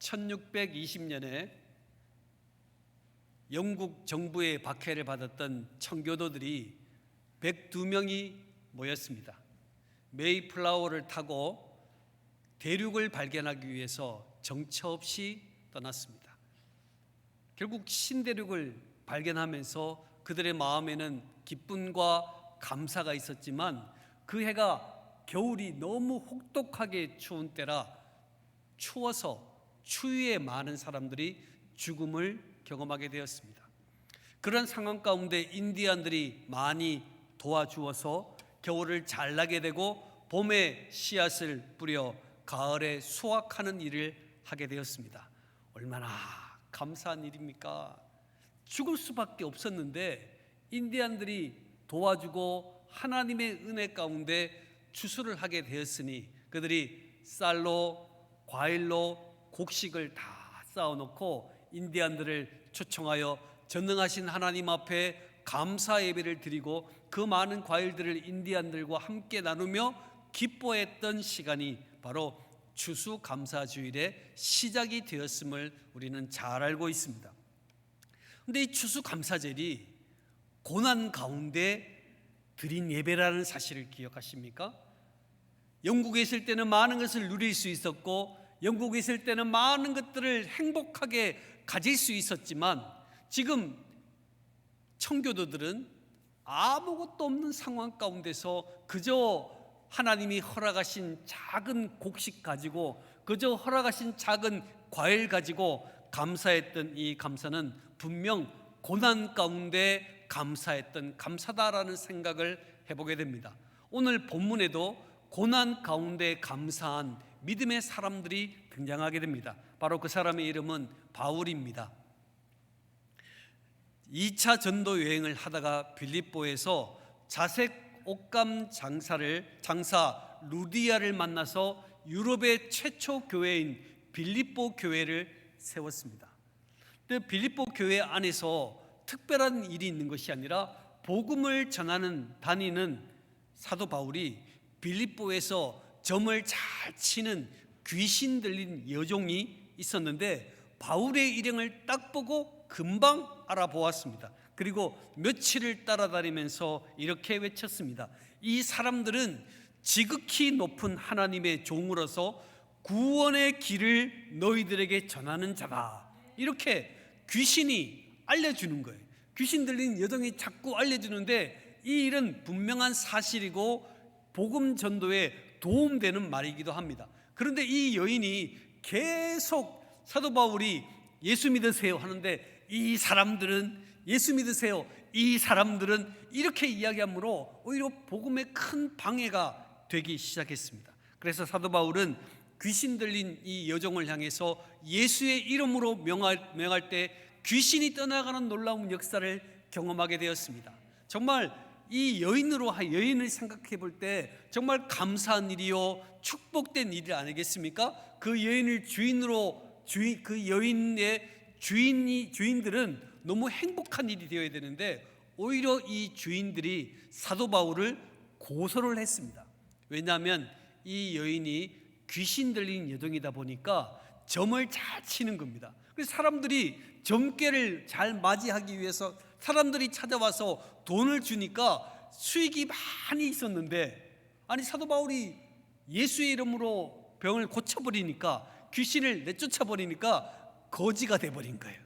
1620년에 영국 정부의 박해를 받았던 청교도들이 102명이 모였습니다. 메이플라워를 타고 대륙을 발견하기 위해서 정처 없이 떠났습니다. 결국 신대륙을 발견하면서 그들의 마음에는 기쁨과 감사가 있었지만 그 해가 겨울이 너무 혹독하게 추운 때라 추워서 추위에 많은 사람들이 죽음을 경험하게 되었습니다. 그런 상황 가운데 인디안들이 많이 도와주어서 겨울을 잘 나게 되고 봄에 씨앗을 뿌려 가을에 수확하는 일을 하게 되었습니다. 얼마나 감사한 일입니까? 죽을 수밖에 없었는데 인디안들이 도와주고 하나님의 은혜 가운데 추수를 하게 되었으니 그들이 쌀로 과일로 곡식을 다 쌓아놓고 인디안들을 초청하여 전능하신 하나님 앞에 감사 예배를 드리고 그 많은 과일들을 인디안들과 함께 나누며 기뻐했던 시간이 바로 추수감사주일의 시작이 되었음을 우리는 잘 알고 있습니다. 그런데 이 추수감사절이 고난 가운데 드린 예배라는 사실을 기억하십니까? 영국에 있을 때는 많은 것을 누릴 수 있었고 영국에 있을 때는 많은 것들을 행복하게 가질 수 있었지만 지금 청교도들은 아무것도 없는 상황 가운데서 그저 하나님이 허락하신 작은 곡식 가지고 그저 허락하신 작은 과일 가지고 감사했던 이 감사는 분명 고난 가운데 감사했던 감사다라는 생각을 해보게 됩니다. 오늘 본문에도 고난 가운데 감사한 믿음의 사람들이 등장하게 됩니다. 바로 그 사람의 이름은 바울입니다. 2차 전도 여행을 하다가 빌립보에서 자색 옷감 장사 루디아를 만나서 유럽의 최초 교회인 빌립보 교회를 세웠습니다. 빌립보 교회 안에서 특별한 일이 있는 것이 아니라 복음을 다니는 사도 바울이 빌립보에서 점을 잘 치는 귀신 들린 여종이 있었는데 바울의 일행을 딱 보고 금방 알아보았습니다. 그리고 며칠을 따라다니면서 이렇게 외쳤습니다. 이 사람들은 지극히 높은 하나님의 종으로서 구원의 길을 너희들에게 전하는 자다. 이렇게 귀신이 알려주는 거예요. 귀신 들린 여종이 자꾸 알려주는데 이 일은 분명한 사실이고 복음 전도에 도움되는 말이기도 합니다. 그런데 이 여인이 계속 사도 바울이 예수 믿으세요 하는데 이 사람들은 예수 믿으세요, 이 사람들은 이렇게 이야기하므로 오히려 복음에 큰 방해가 되기 시작했습니다. 그래서 사도 바울은 귀신 들린 이 여종을 향해서 예수의 이름으로 명할 때 귀신이 떠나가는 놀라운 역사를 경험하게 되었습니다. 정말 이 여인을 생각해 볼 때 정말 감사한 일이요 축복된 일 아니겠습니까? 그 여인을 그 여인의 주인들은 너무 행복한 일이 되어야 되는데 오히려 이 주인들이 사도 바울을 고소를 했습니다. 왜냐하면 이 여인이 귀신 들린 여종이다 보니까 점을 잘 치는 겁니다. 그래서 사람들이 점괘를 잘 맞이하기 위해서 사람들이 찾아와서 돈을 주니까 수익이 많이 있었는데 아니 사도 바울이 예수의 이름으로 병을 고쳐버리니까 귀신을 내쫓아버리니까 거지가 돼버린 거예요.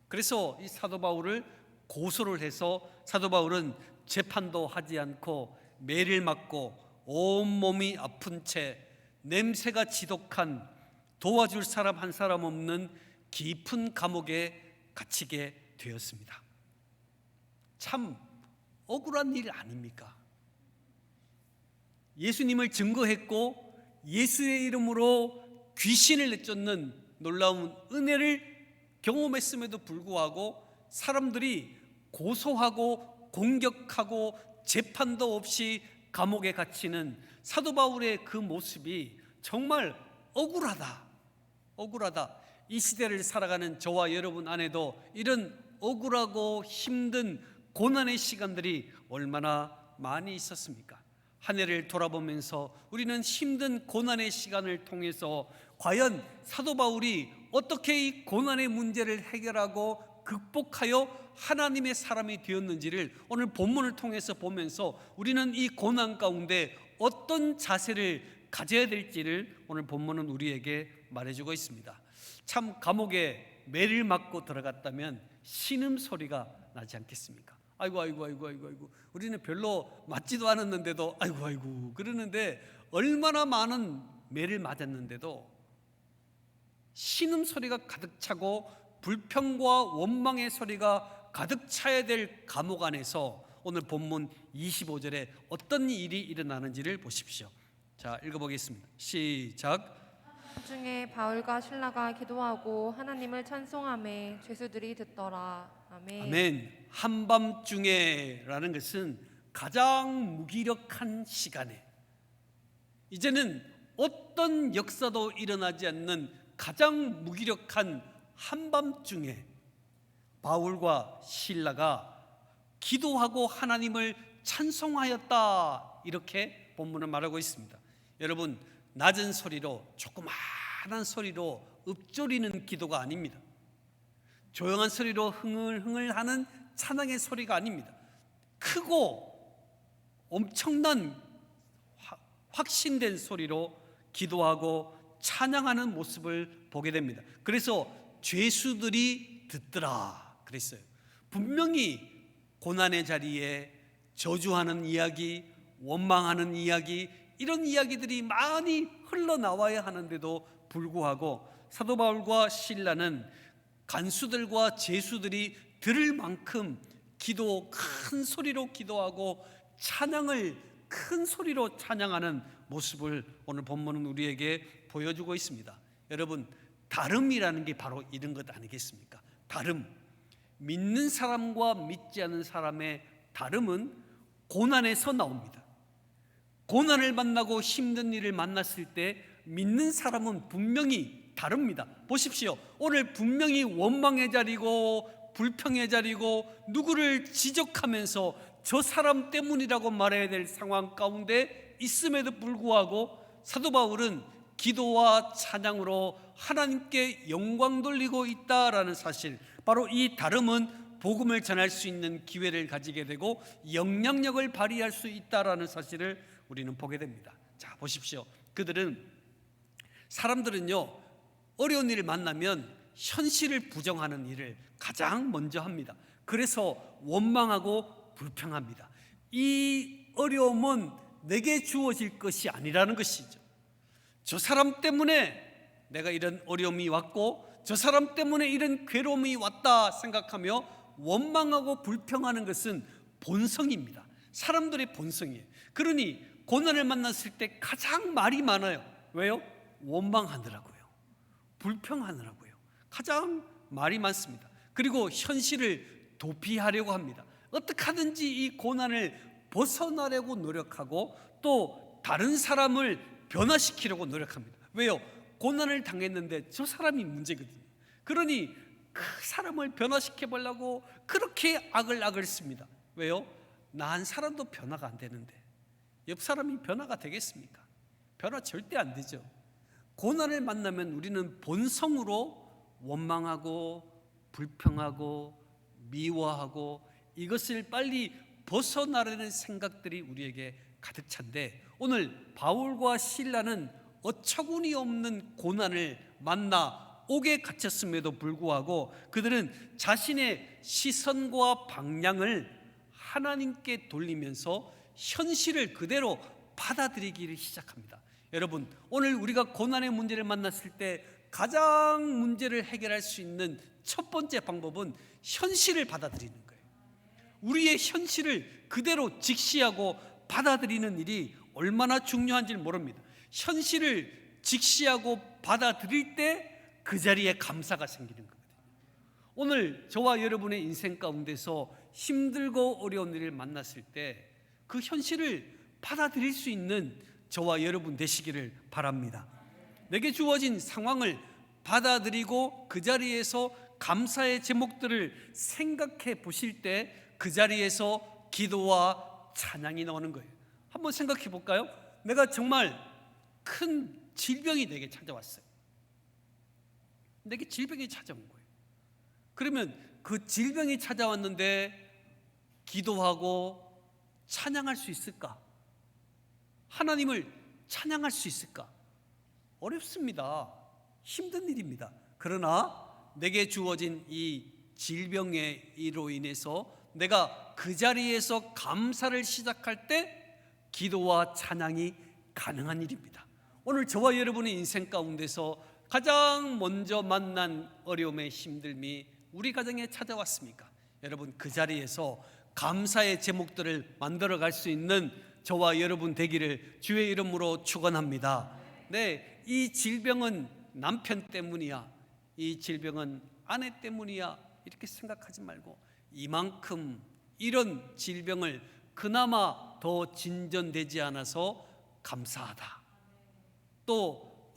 그래서 이 사도 바울을 고소를 해서 사도 바울은 재판도 하지 않고 매를 맞고 온몸이 아픈 채 냄새가 지독한 도와줄 사람 한 사람 없는 깊은 감옥에 갇히게 되었습니다. 참 억울한 일 아닙니까? 예수님을 증거했고 예수의 이름으로 귀신을 내쫓는 놀라운 은혜를 경험했음에도 불구하고 사람들이 고소하고 공격하고 재판도 없이 감옥에 갇히는 사도 바울의 그 모습이 정말 억울하다. 이 시대를 살아가는 저와 여러분 안에도 이런 억울하고 힘든 고난의 시간들이 얼마나 많이 있었습니까? 한 해를 돌아보면서 우리는 힘든 고난의 시간을 통해서 과연 사도 바울이 어떻게 이 고난의 문제를 해결하고 극복하여 하나님의 사람이 되었는지를 오늘 본문을 통해서 보면서 우리는 이 고난 가운데 어떤 자세를 가져야 될지를 오늘 본문은 우리에게 말해주고 있습니다. 참 감옥에 매를 맞고 들어갔다면 신음소리가 나지 않겠습니까? 아이고 아이고 아이고 아이고 아이고, 우리는 별로 맞지도 않았는데도 아이고 아이고 그러는데, 얼마나 많은 매를 맞았는데도 신음소리가 가득 차고 불평과 원망의 소리가 가득 차야 될 감옥 안에서 오늘 본문 25절에 어떤 일이 일어나는지를 보십시오. 자, 읽어보겠습니다. 시작. 중에 바울과 실라가 기도하고 하나님을 찬송하매 죄수들이 듣더라. 아멘. 아멘. 한밤중에라는 것은 가장 무기력한 시간에, 이제는 어떤 역사도 일어나지 않는 가장 무기력한 한밤중에 바울과 실라가 기도하고 하나님을 찬송하였다, 이렇게 본문은 말하고 있습니다. 여러분, 낮은 소리로, 조그마한 소리로 읊조리는 기도가 아닙니다. 조용한 소리로 흥얼흥얼 하는 찬양의 소리가 아닙니다. 크고 엄청난 확신된 소리로 기도하고 찬양하는 모습을 보게 됩니다. 그래서 죄수들이 듣더라 그랬어요. 분명히 고난의 자리에 저주하는 이야기, 원망하는 이야기, 이런 이야기들이 많이 흘러나와야 하는데도 불구하고 사도 바울과 실라는 간수들과 제수들이 들을 만큼 큰 소리로 기도하고 찬양을 큰 소리로 찬양하는 모습을 오늘 본문은 우리에게 보여주고 있습니다. 여러분, 다름이라는 게 바로 이런 것 아니겠습니까? 다름, 믿는 사람과 믿지 않는 사람의 다름은 고난에서 나옵니다. 고난을 만나고 힘든 일을 만났을 때 믿는 사람은 분명히 다릅니다. 보십시오. 오늘 분명히 원망의 자리고 불평의 자리고 누구를 지적하면서 저 사람 때문이라고 말해야 될 상황 가운데 있음에도 불구하고 사도 바울은 기도와 찬양으로 하나님께 영광 돌리고 있다라는 사실, 바로 이 다름은 복음을 전할 수 있는 기회를 가지게 되고 영향력을 발휘할 수 있다라는 사실을 우리는 보게 됩니다. 자, 보십시오. 사람들은요, 어려운 일을 만나면 현실을 부정하는 일을 가장 먼저 합니다. 그래서 원망하고 불평합니다. 이 어려움은 내게 주어질 것이 아니라는 것이죠. 저 사람 때문에 내가 이런 어려움이 왔고 저 사람 때문에 이런 괴로움이 왔다 생각하며 원망하고 불평하는 것은 본성입니다. 사람들의 본성이에요. 그러니 고난을 만났을 때 가장 말이 많아요. 왜요? 원망하느라고요. 불평하느라고요. 가장 말이 많습니다. 그리고 현실을 도피하려고 합니다. 어떻게 하든지 이 고난을 벗어나려고 노력하고 또 다른 사람을 변화시키려고 노력합니다. 왜요? 고난을 당했는데 저 사람이 문제거든요. 그러니 그 사람을 변화시켜 보려고 그렇게 악을 씁니다. 왜요? 나 한 사람도 변화가 안 되는데 옆 사람이 변화가 되겠습니까? 변화 절대 안 되죠. 고난을 만나면 우리는 본성으로 원망하고 불평하고 미워하고 이것을 빨리 벗어나려는 생각들이 우리에게 가득 찬데, 오늘 바울과 실라는 어처구니 없는 고난을 만나 옥에 갇혔음에도 불구하고 그들은 자신의 시선과 방향을 하나님께 돌리면서 현실을 그대로 받아들이기를 시작합니다. 여러분, 오늘 우리가 고난의 문제를 만났을 때 가장 문제를 해결할 수 있는 첫 번째 방법은 현실을 받아들이는 거예요. 우리의 현실을 그대로 직시하고 받아들이는 일이 얼마나 중요한지를 모릅니다. 현실을 직시하고 받아들일 때 그 자리에 감사가 생기는 거거든요. 오늘 저와 여러분의 인생 가운데서 힘들고 어려운 일을 만났을 때 그 현실을 받아들일 수 있는 저와 여러분 되시기를 바랍니다. 내게 주어진 상황을 받아들이고 그 자리에서 감사의 제목들을 생각해 보실 때 그 자리에서 기도와 찬양이 나오는 거예요. 한번 생각해 볼까요? 내가 정말 큰 질병이 내게 찾아왔어요. 내게 질병이 찾아온 거예요. 그러면 그 질병이 찾아왔는데 기도하고 찬양할 수 있을까? 하나님을 찬양할 수 있을까? 어렵습니다. 힘든 일입니다. 그러나 내게 주어진 이 질병에 이로 인해서 내가 그 자리에서 감사를 시작할 때 기도와 찬양이 가능한 일입니다. 오늘 저와 여러분의 인생 가운데서 가장 먼저 만난 어려움의 힘듦이 우리 가정에 찾아왔습니까? 여러분, 그 자리에서 감사의 제목들을 만들어갈 수 있는 저와 여러분 되기를 주의 이름으로 축원합니다. 네, 이 질병은 남편 때문이야, 이 질병은 아내 때문이야, 이렇게 생각하지 말고 이만큼 이런 질병을 그나마 더 진전되지 않아서 감사하다. 또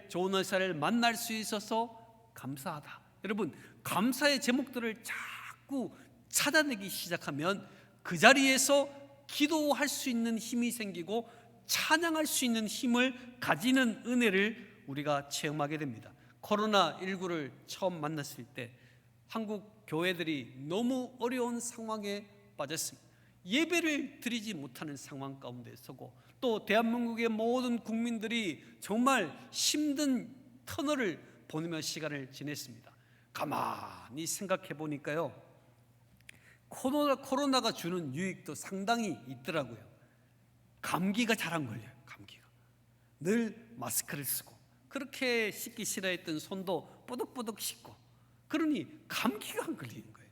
좋은 의사를 만날 수 있어서 감사하다. 여러분, 감사의 제목들을 자꾸 찾아내기 시작하면 그 자리에서 기도할 수 있는 힘이 생기고 찬양할 수 있는 힘을 가지는 은혜를 우리가 체험하게 됩니다. 코로나19를 처음 만났을 때 한국 교회들이 너무 어려운 상황에 빠졌습니다. 예배를 드리지 못하는 상황 가운데 서고, 또 대한민국의 모든 국민들이 정말 힘든 터널을 보내며 시간을 지냈습니다. 가만히 생각해 보니까요, 코로나가 주는 유익도 상당히 있더라고요. 감기가 잘 안 걸려요. 감기가 늘 마스크를 쓰고, 그렇게 씻기 싫어했던 손도 뽀득뽀득 씻고, 그러니 감기가 안 걸리는 거예요.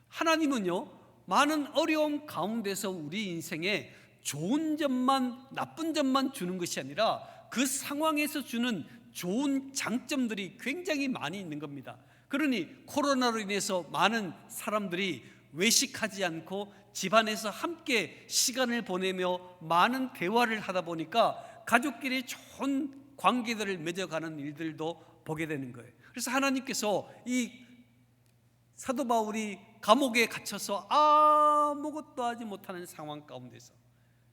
하나님은요, 많은 어려움 가운데서 우리 인생에 좋은 점만, 나쁜 점만 주는 것이 아니라 그 상황에서 주는 좋은 장점들이 굉장히 많이 있는 겁니다. 그러니 코로나로 인해서 많은 사람들이 외식하지 않고 집안에서 함께 시간을 보내며 많은 대화를 하다 보니까 가족끼리 좋은 관계들을 맺어가는 일들도 보게 되는 거예요. 그래서 하나님께서 이 사도 바울이 감옥에 갇혀서 아무것도 하지 못하는 상황 가운데서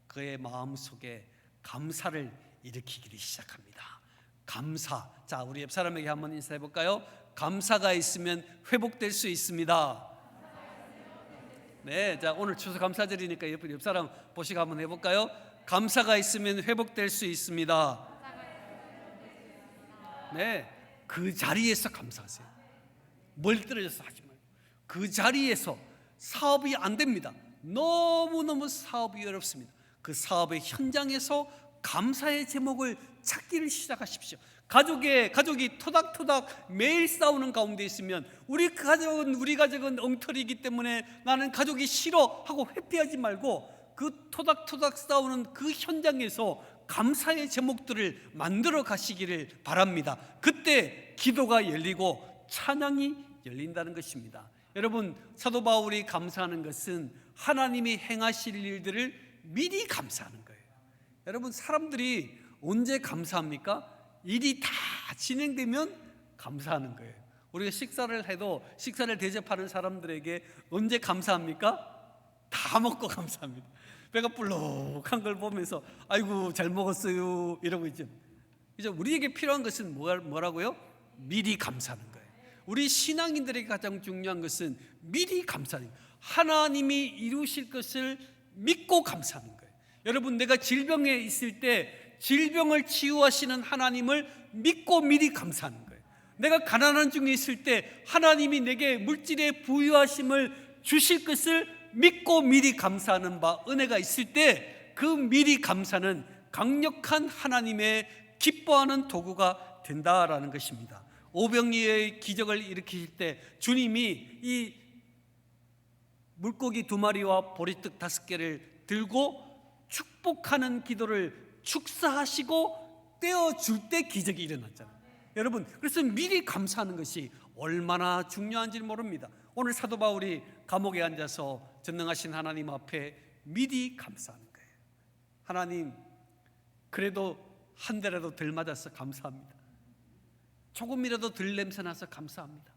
그의 마음속에 감사를 일으키기 시작합니다. 감사. 자, 우리 옆 사람에게 한번 인사해 볼까요? 감사가 있으면 회복될 수 있습니다. 네, 자, 오늘 추수감사절이니까 옆 사람 보시고 한번 해볼까요? 감사가 있으면 회복될 수 있습니다. 네, 그 자리에서 감사하세요. 멀리 떨어져서 하지 말고 그 자리에서. 사업이 안 됩니다. 너무너무 사업이 어렵습니다. 그 사업의 현장에서 감사의 제목을 찾기를 시작하십시오. 가족이 토닥토닥 매일 싸우는 가운데 있으면 우리 가족은 엉터리이기 때문에 나는 가족이 싫어 하고 회피하지 말고 그 토닥토닥 싸우는 그 현장에서 감사의 제목들을 만들어 가시기를 바랍니다. 그때 기도가 열리고 찬양이 열린다는 것입니다. 여러분, 사도 바울이 감사하는 것은 하나님이 행하실 일들을 미리 감사하는 거예요. 여러분, 사람들이 언제 감사합니까? 일이 다 진행되면 감사하는 거예요. 우리가 식사를 해도 식사를 대접하는 사람들에게 언제 감사합니까? 다 먹고 감사합니다. 배가 불룩한 걸 보면서 아이고 잘 먹었어요 이러고 있죠. 이제 우리에게 필요한 것은 뭐라고요? 미리 감사하는 거예요. 우리 신앙인들에게 가장 중요한 것은 미리 감사하는 거예요. 하나님이 이루실 것을 믿고 감사하는 거예요. 여러분, 내가 질병에 있을 때 질병을 치유하시는 하나님을 믿고 미리 감사하는 거예요. 내가 가난한 중에 있을 때 하나님이 내게 물질의 부유하심을 주실 것을 믿고 미리 감사하는 바 은혜가 있을 때 그 미리 감사는 강력한 하나님의 기뻐하는 도구가 된다라는 것입니다. 오병이의 기적을 일으키실 때 주님이 이 물고기 2마리와 보리떡 5개를 들고 축복하는 기도를 축사하시고 떼어줄 때 기적이 일어났잖아요. 여러분, 그래서 미리 감사하는 것이 얼마나 중요한지 모릅니다. 오늘 사도 바울이 감옥에 앉아서 전능하신 하나님 앞에 미리 감사하는 거예요. 하나님, 그래도 한 대라도 덜 맞아서 감사합니다. 조금이라도 덜 냄새 나서 감사합니다.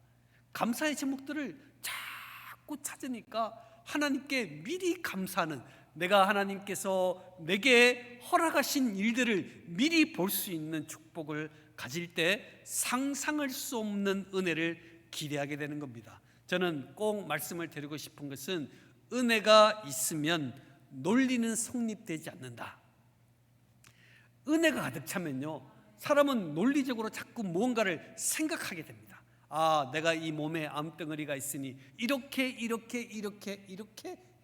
감사의 제목들을 자꾸 찾으니까 하나님께 미리 감사하는, 내가 하나님께서 내게 허락하신 일들을 미리 볼 수 있는 축복을 가질 때 상상할 수 없는 은혜를 기대하게 되는 겁니다. 저는 꼭 말씀을 드리고 싶은 것은 은혜가 있으면 논리는 성립되지 않는다. 은혜가 가득 차면요, 사람은 논리적으로 자꾸 무언가를 생각하게 됩니다. 아, 내가 이 몸에 암덩어리가 있으니 이렇게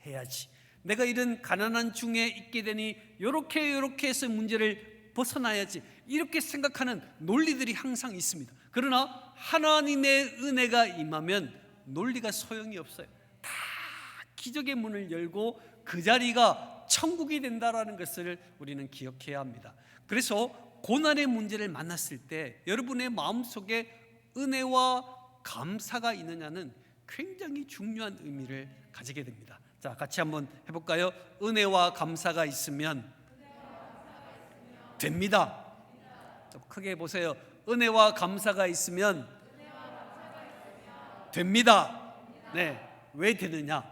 해야지. 내가 이런 가난한 중에 있게 되니 이렇게 해서 문제를 벗어나야지. 이렇게 생각하는 논리들이 항상 있습니다. 그러나 하나님의 은혜가 임하면 논리가 소용이 없어요. 다 기적의 문을 열고 그 자리가 천국이 된다라는 것을 우리는 기억해야 합니다. 그래서 고난의 문제를 만났을 때 여러분의 마음속에 은혜와 감사가 있느냐는 굉장히 중요한 의미를 가지게 됩니다. 자, 같이 한번 해볼까요? 은혜와 감사가 있으면 됩니다. 좀 크게 보세요. 은혜와 감사가 있으면 됩니다. 네, 왜 되느냐?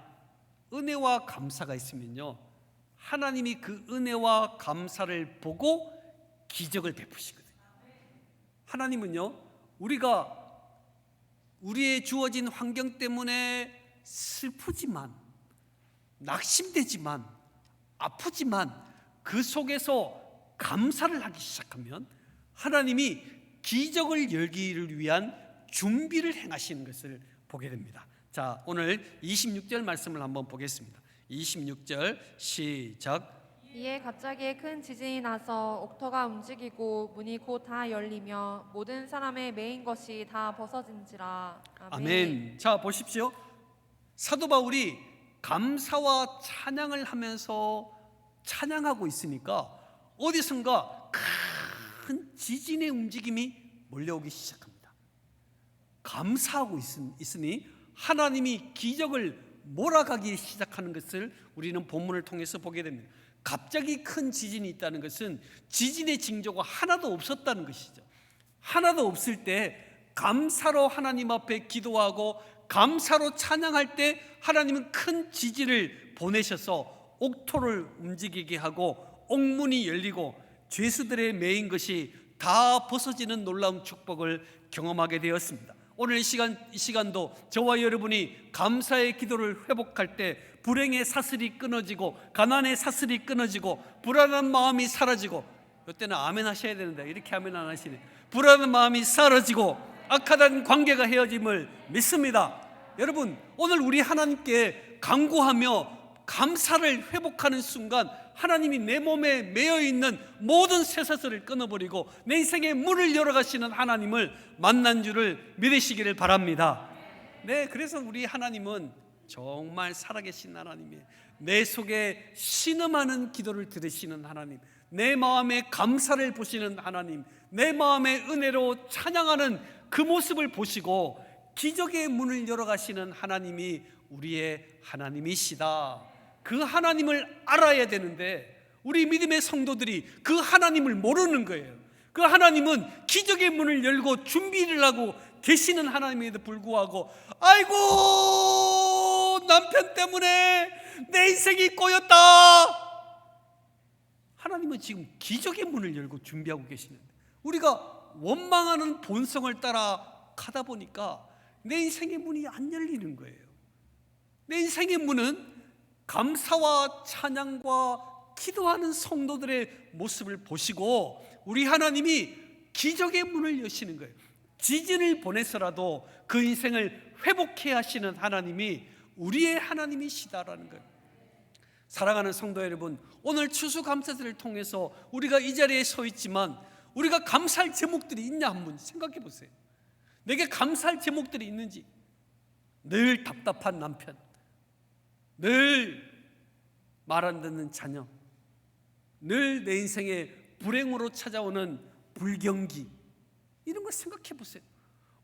은혜와 감사가 있으면요, 하나님이 그 은혜와 감사를 보고 기적을 베푸시거든요. 하나님은요, 우리가 우리의 주어진 환경 때문에 슬프지만, 낙심되지만, 아프지만 그 속에서 감사를 하기 시작하면 하나님이 기적을 열기를 위한 준비를 행하시는 것을 보게 됩니다. 자, 오늘 26절 말씀을 한번 보겠습니다. 26절 시작. 이에 갑자기 큰 지진이 나서 옥토가 움직이고 문이 곧 다 열리며 모든 사람의 매인 것이 다 벗어진지라. 아멘. 자, 보십시오. 사도 바울이 감사와 찬양을 하면서 찬양하고 있으니까 어디선가 큰 지진의 움직임이 몰려오기 시작합니다. 감사하고 있으니 하나님이 기적을 몰아가기 시작하는 것을 우리는 본문을 통해서 보게 됩니다. 갑자기 큰 지진이 있다는 것은 지진의 징조가 하나도 없었다는 것이죠. 하나도 없을 때 감사로 하나님 앞에 기도하고 감사로 찬양할 때 하나님은 큰 지진을 보내셔서 옥토를 움직이게 하고 옥문이 열리고 죄수들의 매인 것이 다 벗어지는 놀라운 축복을 경험하게 되었습니다. 오늘 이 시간도 저와 여러분이 감사의 기도를 회복할 때 불행의 사슬이 끊어지고 가난의 사슬이 끊어지고 불안한 마음이 사라지고, 이때는 아멘 하셔야 되는데 이렇게 아멘 안 하시네. 불안한 마음이 사라지고 악하던 관계가 헤어짐을 믿습니다. 여러분, 오늘 우리 하나님께 간구하며 감사를 회복하는 순간 하나님이 내 몸에 매여있는 모든 쇠사슬을 끊어버리고 내 인생의 문을 열어가시는 하나님을 만난 줄을 믿으시기를 바랍니다. 네, 그래서 우리 하나님은 정말 살아계신 하나님이에요. 내 속에 신음하는 기도를 들으시는 하나님, 내 마음에 감사를 보시는 하나님, 내 마음에 은혜로 찬양하는 그 모습을 보시고 기적의 문을 열어가시는 하나님이 우리의 하나님이시다. 그 하나님을 알아야 되는데 우리 믿음의 성도들이 그 하나님을 모르는 거예요. 그 하나님은 기적의 문을 열고 준비를 하고 계시는 하나님에도 불구하고 아이고 남편 때문에 내 인생이 꼬였다. 하나님은 지금 기적의 문을 열고 준비하고 계시는데 우리가 원망하는 본성을 따라 가다 보니까 내 인생의 문이 안 열리는 거예요. 내 인생의 문은 감사와 찬양과 기도하는 성도들의 모습을 보시고 우리 하나님이 기적의 문을 여시는 거예요. 지진을 보내서라도 그 인생을 회복해 하시는 하나님이 우리의 하나님이시다라는 거예요. 사랑하는 성도 여러분, 오늘 추수감사절을 통해서 우리가 이 자리에 서 있지만 우리가 감사할 제목들이 있냐 한번 생각해 보세요. 내게 감사할 제목들이 있는지. 늘 답답한 남편, 늘 말 안 듣는 자녀, 늘 내 인생에 불행으로 찾아오는 불경기, 이런 걸 생각해 보세요.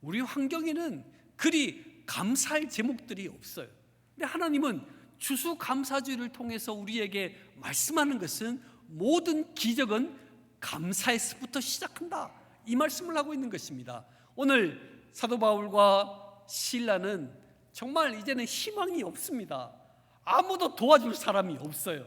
우리 환경에는 그리 감사할 제목들이 없어요. 근데 하나님은 추수감사주의를 통해서 우리에게 말씀하는 것은 모든 기적은 감사에서부터 시작한다, 이 말씀을 하고 있는 것입니다. 오늘 사도 바울과 실라는 정말 이제는 희망이 없습니다. 아무도 도와줄 사람이 없어요.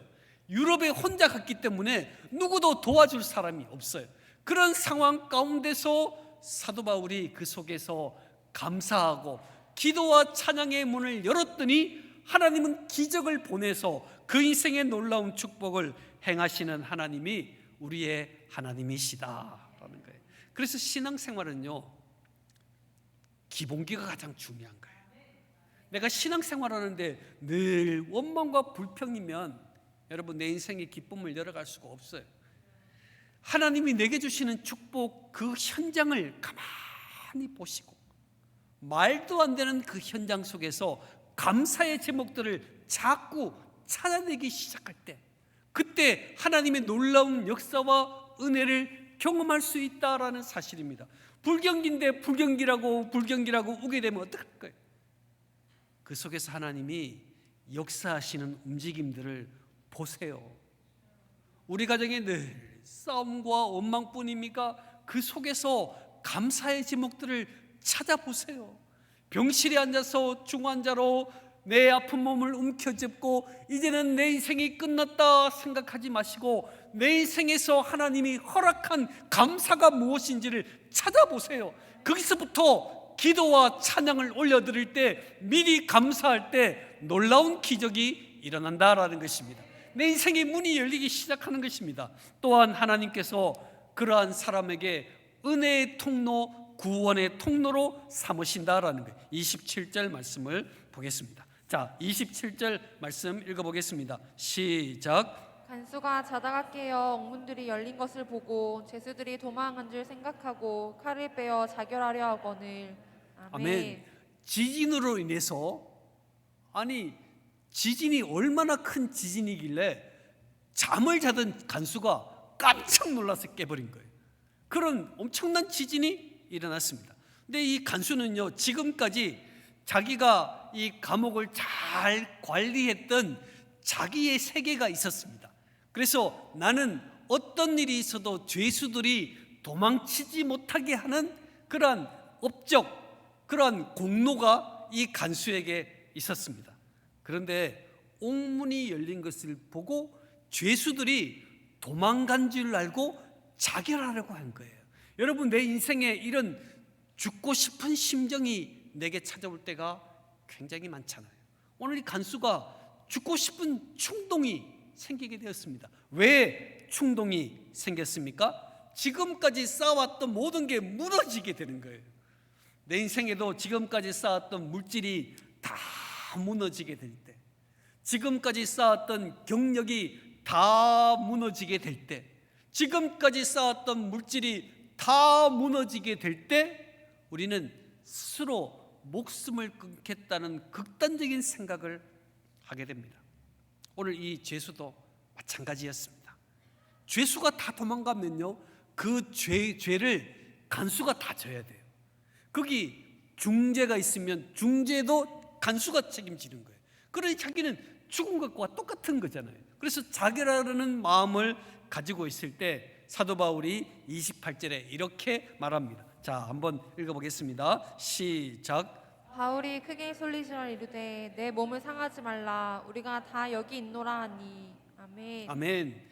유럽에 혼자 갔기 때문에 누구도 도와줄 사람이 없어요. 그런 상황 가운데서 사도 바울이 그 속에서 감사하고 기도와 찬양의 문을 열었더니 하나님은 기적을 보내서 그 인생의 놀라운 축복을 행하시는 하나님이 우리의 하나님이시다라는 거예요. 그래서 신앙생활은요, 기본기가 가장 중요한 거예요. 내가 신앙생활하는데 늘 원망과 불평이면 여러분 내 인생의 기쁨을 열어갈 수가 없어요. 하나님이 내게 주시는 축복 그 현장을 가만히 보시고 말도 안 되는 그 현장 속에서 감사의 제목들을 자꾸 찾아내기 시작할 때, 그때 하나님의 놀라운 역사와 은혜를 경험할 수 있다라는 사실입니다. 불경기인데 불경기라고 우게 되면 어떡할 거예요? 그 속에서 하나님이 역사하시는 움직임들을 보세요. 우리 가정에 늘 싸움과 원망뿐입니까? 그 속에서 감사의 제목들을 찾아보세요. 병실에 앉아서 중환자로 내 아픈 몸을 움켜쥐고 이제는 내 인생이 끝났다 생각하지 마시고 내 인생에서 하나님이 허락한 감사가 무엇인지를 찾아보세요. 거기서부터 기도와 찬양을 올려드릴 때, 미리 감사할 때 놀라운 기적이 일어난다라는 것입니다. 내 인생의 문이 열리기 시작하는 것입니다. 또한 하나님께서 그러한 사람에게 은혜의 통로, 구원의 통로로 삼으신다라는 거예요. 27절 말씀을 보겠습니다. 자, 27절 말씀 읽어보겠습니다. 시작. 간수가 자다가 깨어 옥문들이 열린 것을 보고 죄수들이 도망한 줄 생각하고 칼을 빼어 자결하려 하거늘. 아멘. 지진으로 인해서, 아니 지진이 얼마나 큰 지진이길래 잠을 자던 간수가 깜짝 놀라서 깨버린 거예요. 그런 엄청난 지진이 일어났습니다. 근데 이 간수는요, 지금까지 자기가 이 감옥을 잘 관리했던 자기의 세계가 있었습니다. 그래서 나는 어떤 일이 있어도 죄수들이 도망치지 못하게 하는 그러한 업적, 그러한 공로가 이 간수에게 있었습니다. 그런데 옥문이 열린 것을 보고 죄수들이 도망간 줄 알고 자결하려고 한 거예요. 여러분, 내 인생에 이런 죽고 싶은 심정이 내게 찾아올 때가 굉장히 많잖아요. 오늘 이 간수가 죽고 싶은 충동이 생기게 되었습니다. 왜 충동이 생겼습니까? 지금까지 쌓아왔던 모든 게 무너지게 되는 거예요. 내 인생에도 지금까지 쌓았던 물질이 다 무너지게 될 때, 지금까지 쌓았던 경력이 다 무너지게 될 때, 지금까지 쌓았던 물질이 다 무너지게 될 때, 우리는 스스로 목숨을 끊겠다는 극단적인 생각을 하게 됩니다. 오늘 이 죄수도 마찬가지였습니다. 죄수가 다 도망가면요, 그 죄를 간수가 다 져야 돼요. 거기 중죄가 있으면 중죄도 간수가 책임지는 거예요. 그러니 자기는 죽은 것과 똑같은 거잖아요. 그래서 자결하려는 마음을 가지고 있을 때 사도 바울이 28절에 이렇게 말합니다. 자, 한번 읽어보겠습니다. 시작. 바울이 크게 소리지어 이르되 내 몸을 상하지 말라 우리가 다 여기 있노라 하니. 아멘. 아멘.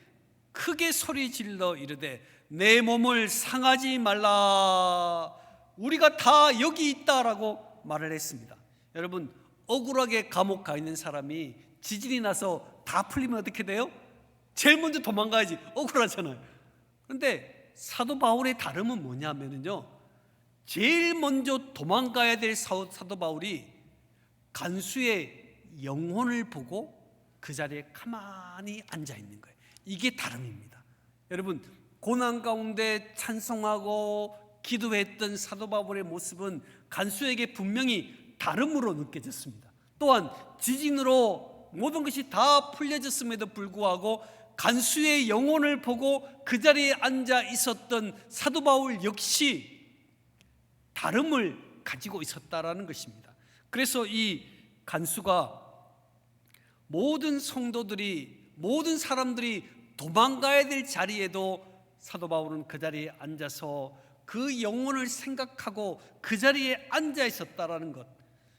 크게 소리 질러 이르되 내 몸을 상하지 말라 우리가 다 여기 있다라고 말을 했습니다. 여러분, 억울하게 감옥 가 있는 사람이 지진이 나서 다 풀리면 어떻게 돼요? 제일 먼저 도망가야지. 억울하잖아요. 그런데 사도 바울의 다름은 뭐냐면요, 제일 먼저 도망가야 될 사도 바울이 간수의 영혼을 보고 그 자리에 가만히 앉아 있는 거예요. 이게 다름입니다. 여러분, 고난 가운데 찬송하고 기도했던 사도 바울의 모습은 간수에게 분명히 다름으로 느껴졌습니다. 또한 지진으로 모든 것이 다 풀려졌음에도 불구하고 간수의 영혼을 보고 그 자리에 앉아 있었던 사도 바울 역시 다름을 가지고 있었다라는 것입니다. 그래서 이 간수가 모든 성도들이, 모든 사람들이 도망가야 될 자리에도 사도 바울은 그 자리에 앉아서 그 영혼을 생각하고 그 자리에 앉아 있었다라는 것,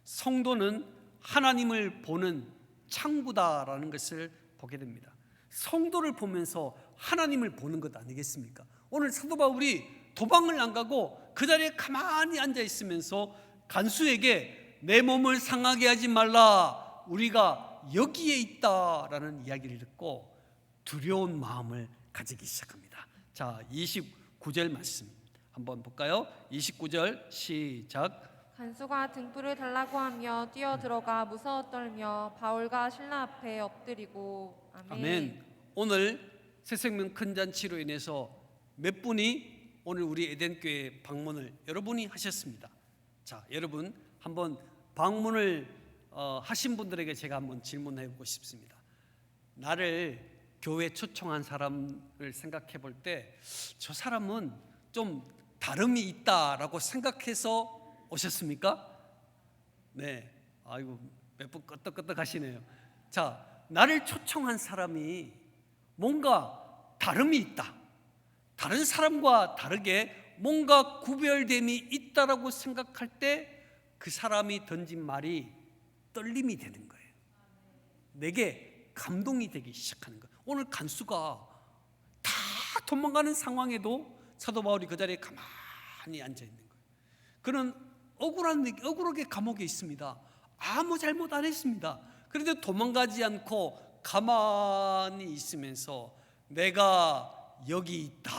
성도는 하나님을 보는 창구다라는 것을 보게 됩니다. 성도를 보면서 하나님을 보는 것 아니겠습니까? 오늘 사도 바울이 도망을 안 가고 그 자리에 가만히 앉아 있으면서 간수에게 내 몸을 상하게 하지 말라, 우리가 여기에 있다라는 이야기를 듣고 두려운 마음을 가지기 시작합니다. 자, 29절 말씀 한번 볼까요? 29절 시작. 간수가 등불을 달라고 하며 뛰어들어가 무서워 떨며 바울과 신라 앞에 엎드리고. 아멘. 아멘. 오늘 새생명 큰 잔치로 인해서 몇 분이 오늘 우리 에덴교회 방문을 여러분이 하셨습니다. 자, 여러분 한번 방문을 하신 분들에게 제가 한번 질문해 보고 싶습니다. 나를 교회 초청한 사람을 생각해 볼 때 저 사람은 좀 다름이 있다라고 생각해서 오셨습니까? 네. 아이고, 몇 분 끄떡끄떡 하시네요. 자, 나를 초청한 사람이 뭔가 다름이 있다, 다른 사람과 다르게 뭔가 구별됨이 있다라고 생각할 때 그 사람이 던진 말이 떨림이 되는 거예요. 내게 감동이 되기 시작하는 거예요. 오늘 간수가 다 도망가는 상황에도 사도 바울이 그 자리에 가만히 앉아 있는 거예요. 그는 억울하게 감옥에 있습니다. 아무 잘못 안 했습니다. 그런데 도망가지 않고 가만히 있으면서 내가 여기 있다,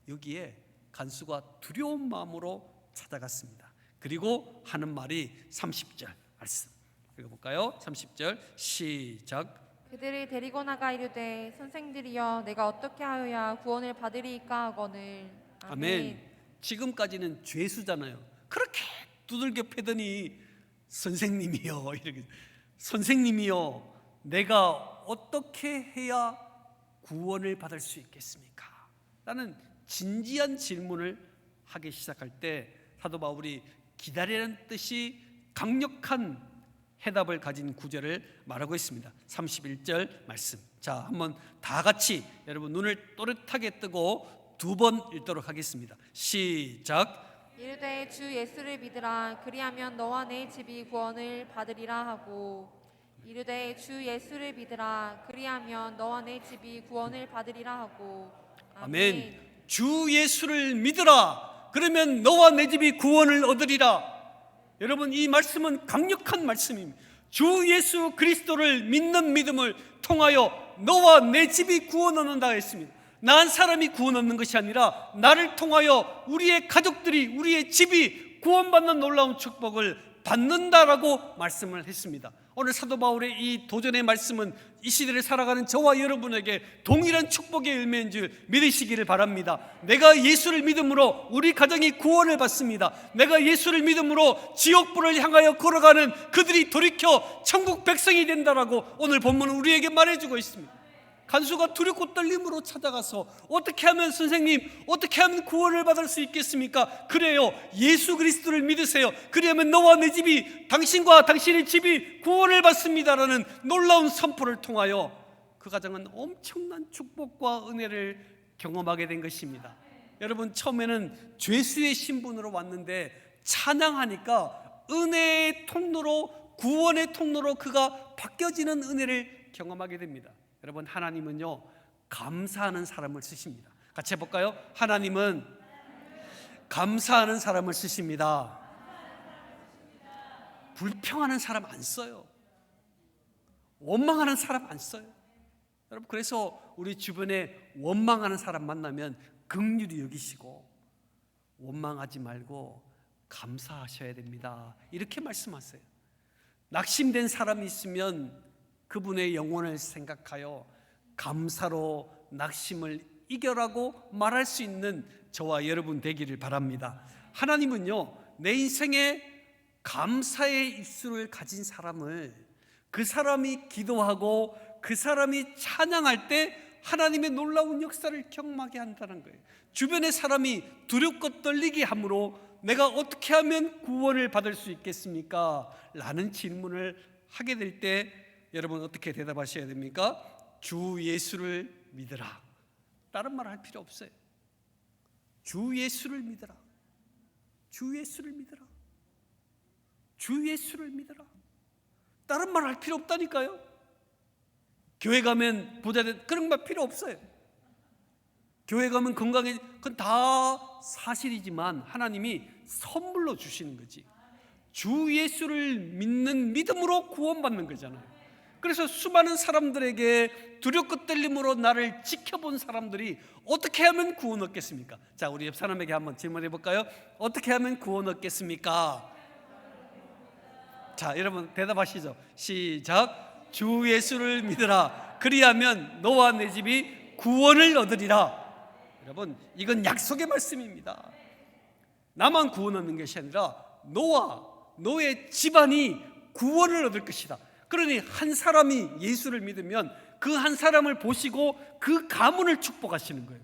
여기에 간수가 두려운 마음으로 찾아갔습니다. 그리고 하는 말이 30절 말씀 읽어볼까요? 30절 시작. 그들이 데리고 나가 이르되 선생들이여 내가 어떻게 하여야 구원을 받으리이까 하거늘. 아멘. 지금까지는 죄수잖아요. 그렇게 두들겨 패더니 선생님이요, 이렇게, 선생님이요, 내가 어떻게 해야 구원을 받을 수 있겠습니까? 라는 진지한 질문을 하기 시작할 때 사도 바울이 기다리는 뜻이 강력한 해답을 가진 구절을 말하고 있습니다. 31절 말씀. 자, 한번 다 같이 여러분 눈을 또렷하게 뜨고 두 번 읽도록 하겠습니다. 시작. 이르되 주 예수를 믿으라 그리하면 너와 내 집이 구원을 받으리라 하고. 이르되 주 예수를 믿으라 그리하면 너와 내 집이 구원을 받으리라 하고. 아멘. 주 예수를 믿으라 그러면 너와 내 집이 구원을 얻으리라. 여러분, 이 말씀은 강력한 말씀입니다. 주 예수 그리스도를 믿는 믿음을 통하여 너와 내 집이 구원 얻는다 했습니다. 나 한 사람이 구원 얻는 것이 아니라 나를 통하여 우리의 가족들이, 우리의 집이 구원받는 놀라운 축복을 받는다라고 말씀을 했습니다. 오늘 사도 바울의 이 도전의 말씀은 이 시대를 살아가는 저와 여러분에게 동일한 축복의 열매인 줄 믿으시기를 바랍니다. 내가 예수를 믿음으로 우리 가정이 구원을 받습니다. 내가 예수를 믿음으로 지옥불을 향하여 걸어가는 그들이 돌이켜 천국 백성이 된다라고 오늘 본문은 우리에게 말해주고 있습니다. 간수가 두렵고 떨림으로 찾아가서 어떻게 하면 선생님, 어떻게 하면 구원을 받을 수 있겠습니까? 그래요, 예수 그리스도를 믿으세요. 그리하면 너와 내 집이, 당신과 당신의 집이 구원을 받습니다라는 놀라운 선포를 통하여 그 가정은 엄청난 축복과 은혜를 경험하게 된 것입니다. 여러분, 처음에는 죄수의 신분으로 왔는데 찬양하니까 은혜의 통로로, 구원의 통로로 그가 바뀌어지는 은혜를 경험하게 됩니다. 여러분, 하나님은요 감사하는 사람을 쓰십니다. 같이 해볼까요? 하나님은 감사하는 사람을 쓰십니다. 불평하는 사람 안 써요. 원망하는 사람 안 써요. 여러분, 그래서 우리 주변에 원망하는 사람 만나면 긍휼히 여기시고 원망하지 말고 감사하셔야 됩니다, 이렇게 말씀하세요. 낙심된 사람이 있으면 그분의 영혼을 생각하여 감사로 낙심을 이겨라고 말할 수 있는 저와 여러분 되기를 바랍니다. 하나님은요 내 인생에 감사의 입술을 가진 사람을, 그 사람이 기도하고 그 사람이 찬양할 때 하나님의 놀라운 역사를 경험하게 한다는 거예요. 주변의 사람이 두렵고 떨리게 함으로 내가 어떻게 하면 구원을 받을 수 있겠습니까? 라는 질문을 하게 될 때 여러분 어떻게 대답하셔야 됩니까? 주 예수를 믿으라. 다른 말 할 필요 없어요. 주 예수를 믿으라. 주 예수를 믿으라. 주 예수를 믿으라. 다른 말 할 필요 없다니까요. 교회 가면 부자 된 그런 말 필요 없어요. 교회 가면 건강해, 그건 다 사실이지만 하나님이 선물로 주시는 거지. 주 예수를 믿는 믿음으로 구원받는 거잖아요. 그래서 수많은 사람들에게 두렵고 떨림으로 나를 지켜본 사람들이 어떻게 하면 구원 얻겠습니까? 자, 우리 옆 사람에게 한번 질문해 볼까요? 어떻게 하면 구원 얻겠습니까? 자, 여러분 대답하시죠. 시작. 주 예수를 믿으라. 그리하면 너와 내 집이 구원을 얻으리라. 여러분, 이건 약속의 말씀입니다. 나만 구원 얻는 것이 아니라 너와 너의 집안이 구원을 얻을 것이다. 그러니 한 사람이 예수를 믿으면 그 한 사람을 보시고 그 가문을 축복하시는 거예요.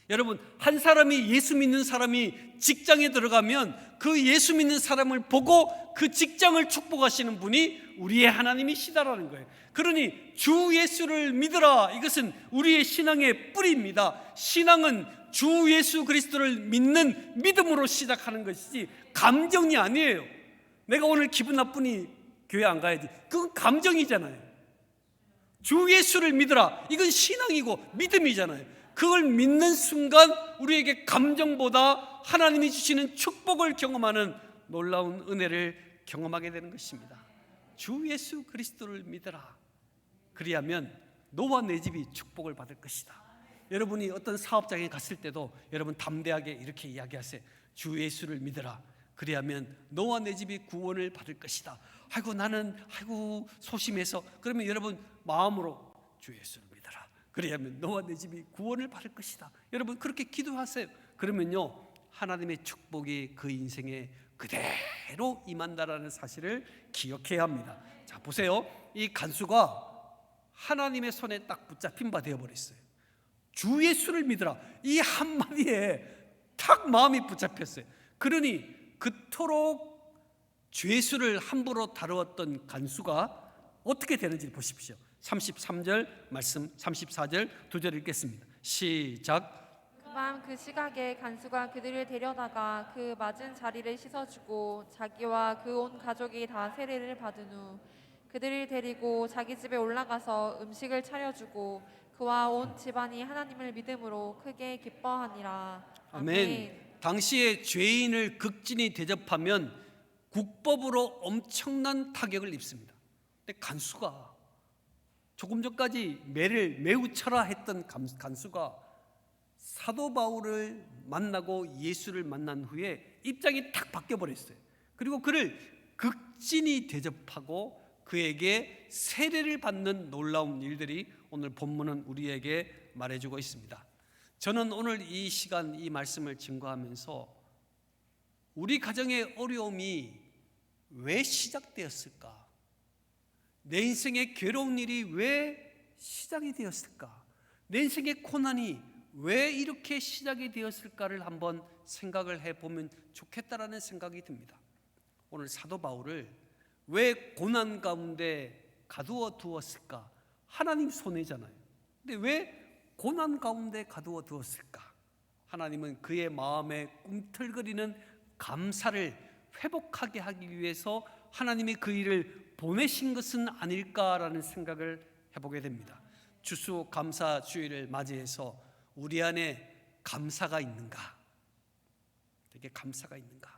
여러분, 한 사람이 예수 믿는 사람이 직장에 들어가면 그 예수 믿는 사람을 보고 그 직장을 축복하시는 분이 우리의 하나님이시다라는 거예요. 그러니 주 예수를 믿으라, 이것은 우리의 신앙의 뿌리입니다. 신앙은 주 예수 그리스도를 믿는 믿음으로 시작하는 것이지 감정이 아니에요. 내가 오늘 기분 나쁘니 교회 안 가야지, 그건 감정이잖아요. 주 예수를 믿으라, 이건 신앙이고 믿음이잖아요. 그걸 믿는 순간 우리에게 감정보다 하나님이 주시는 축복을 경험하는 놀라운 은혜를 경험하게 되는 것입니다. 주 예수 그리스도를 믿으라. 그리하면 너와 내 집이 축복을 받을 것이다. 여러분이 어떤 사업장에 갔을 때도 여러분 담대하게 이렇게 이야기하세요. 주 예수를 믿으라. 그리하면 너와 내 집이 구원을 받을 것이다. 아이고 나는 소심해서. 그러면 여러분 마음으로 주 예수를 믿어라. 그리하면 너와 내 집이 구원을 받을 것이다. 여러분 그렇게 기도하세요. 그러면요, 하나님의 축복이 그 인생에 그대로 임한다라는 사실을 기억해야 합니다. 자, 보세요. 이 간수가 하나님의 손에 딱 붙잡힌 바 되어버렸어요. 주 예수를 믿으라, 이 한마디에 탁 마음이 붙잡혔어요. 그러니 그토록 주 예수를 함부로 다루었던 간수가 어떻게 되는지 보십시오. 33절 말씀, 34절 두 절 읽겠습니다. 시작. 그 밤 그 시각에 간수가 그들을 데려다가 그 맞은 자리를 씻어주고 자기와 그 온 가족이 다 세례를 받은 후 그들을 데리고 자기 집에 올라가서 음식을 차려주고 그와 온 집안이 하나님을 믿음으로 크게 기뻐하니라. 아멘. 당시에 죄인을 극진히 대접하면 국법으로 엄청난 타격을 입습니다. 근데 간수가 조금 전까지 매를 매우 쳐라 했던 간수가 사도 바울을 만나고 예수를 만난 후에 입장이 탁 바뀌어버렸어요. 그리고 그를 극진히 대접하고 그에게 세례를 받는 놀라운 일들이 오늘 본문은 우리에게 말해주고 있습니다. 저는 오늘 이 시간 이 말씀을 증거하면서 우리 가정의 어려움이 왜 시작되었을까? 내 인생의 괴로운 일이 왜 시작이 되었을까? 내 인생의 고난이 왜 이렇게 시작이 되었을까를 한번 생각을 해보면 좋겠다라는 생각이 듭니다. 오늘 사도 바울을 왜 고난 가운데 가두어 두었을까? 하나님 손해잖아요. 근데 왜 고난 가운데 가두어 두었을까? 하나님은 그의 마음에 꿈틀거리는 감사를 회복하게 하기 위해서 하나님이 그 일을 보내신 것은 아닐까라는 생각을 해보게 됩니다. 추수감사 주일을 맞이해서 우리 안에 감사가 있는가? 되게 감사가 있는가?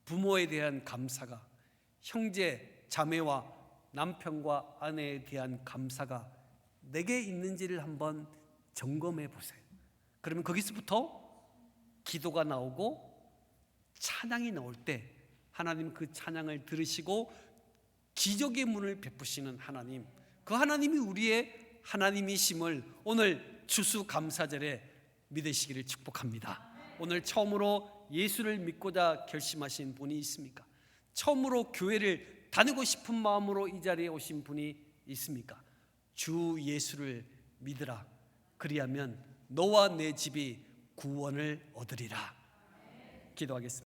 부모에 대한 감사가, 형제, 자매와 남편과 아내에 대한 감사가 내게 있는지를 한번 점검해 보세요. 그러면 거기서부터 기도가 나오고 찬양이 나올 때 하나님 그 찬양을 들으시고 기적의 문을 베푸시는 하나님, 그 하나님이 우리의 하나님이심을 오늘 추수감사절에 믿으시기를 축복합니다. 오늘 처음으로 예수를 믿고자 결심하신 분이 있습니까? 처음으로 교회를 다니고 싶은 마음으로 이 자리에 오신 분이 있습니까? 주 예수를 믿으라. 그리하면 너와 내 집이 구원을 얻으리라. 기도하겠습니다.